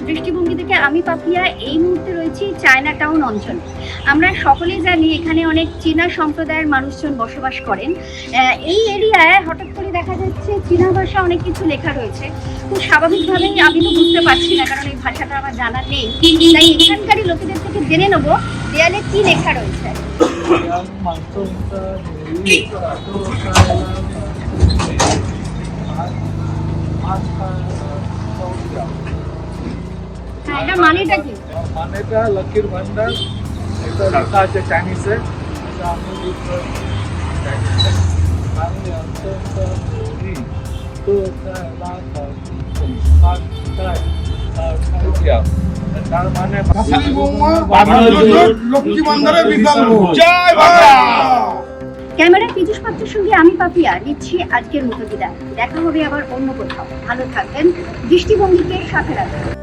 দৃষ্টিভঙ্গি থেকে আমি পাপিয়া এই মুহূর্তে রয়েছি চায়না টাউন অঞ্চলে। আমরা সকলেই জানি এখানে অনেক চীনা সম্প্রদায়ের মানুষজন বসবাস করেন। এই এরিয়ায় হঠাৎ করে দেখা যাচ্ছে চীনা ভাষা অনেক কিছু লেখা রয়েছে। খুব স্বাভাবিকভাবেই আমি তো বুঝতে পারছি না, কারণ এই ভাষাটা আমার জানা নেই। তাই এখানকারই লোকেদের থেকে জেনে নেবো দেয়ালে কি লেখা রয়েছে। হ্যাঁ, এটা মানেটা কি? মানেটা লক্ষ্মীর ভান্ডার, এটা লেখা আছে চাইনিজে, এটা আমি চাইনিজে আমি অত্যন্ত গরিব তো তার মানে লক্ষ্মী ভান্ডারে বিকল্প। ক্যামেরা পীযুষ পাত্রের সঙ্গে আমি পাপিয়া নিচ্ছি আজকের মতো বিদায়। দেখা হবে আবার অন্য কোথাও। ভালো থাকবেন, দৃষ্টিভঙ্গিকে সাথে রাখবেন।